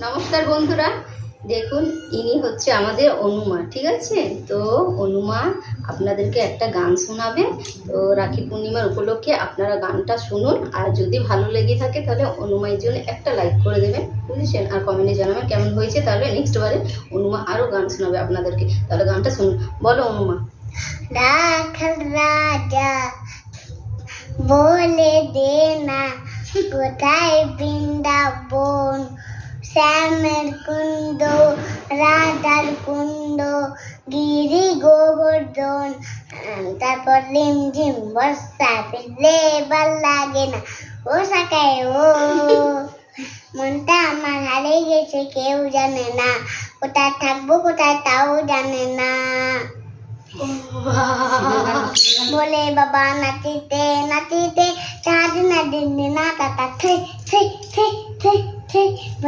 নমস্কার বন্ধুরা, দেখুন ইনি হচ্ছে আমাদের অনুমা। ঠিক আছে, তো অনুমা আপনাদেরকে একটা গান শোনাবে। তো রাখি পূর্ণিমার উপলক্ষে আপনারা গানটা শুনুন, আর যদি ভালো লেগে থাকে তাহলে অনুমার জন্য একটা লাইক করে দেবেন, বুঝেছেন? আর কমেন্টে জানাবেন কেমন হয়েছে, তাহলে নেক্সট বারে অনুমা আরও গান শোনাবে আপনাদেরকে। তাহলে গানটা শুনুন। বলো অনুমা। রাখাল রাজা বলে দে না, কোথায় বৃন্দাবন, শ্যামের কুন্দ রাধার কুন্দ, গিরি গোবর্ধন। তারপর রিমঝিম বর্ষা ফিরলে ভাল লাগে না, ও সাকায় ও মনটা আমার হারিয়ে গেছে, কেউ জানে না, কোথায় থাকবো কোথায় তাও জানে না। বলে বাবা নাচিতে নাচিতে চাঁদ না দিন না কাটা the the the the the.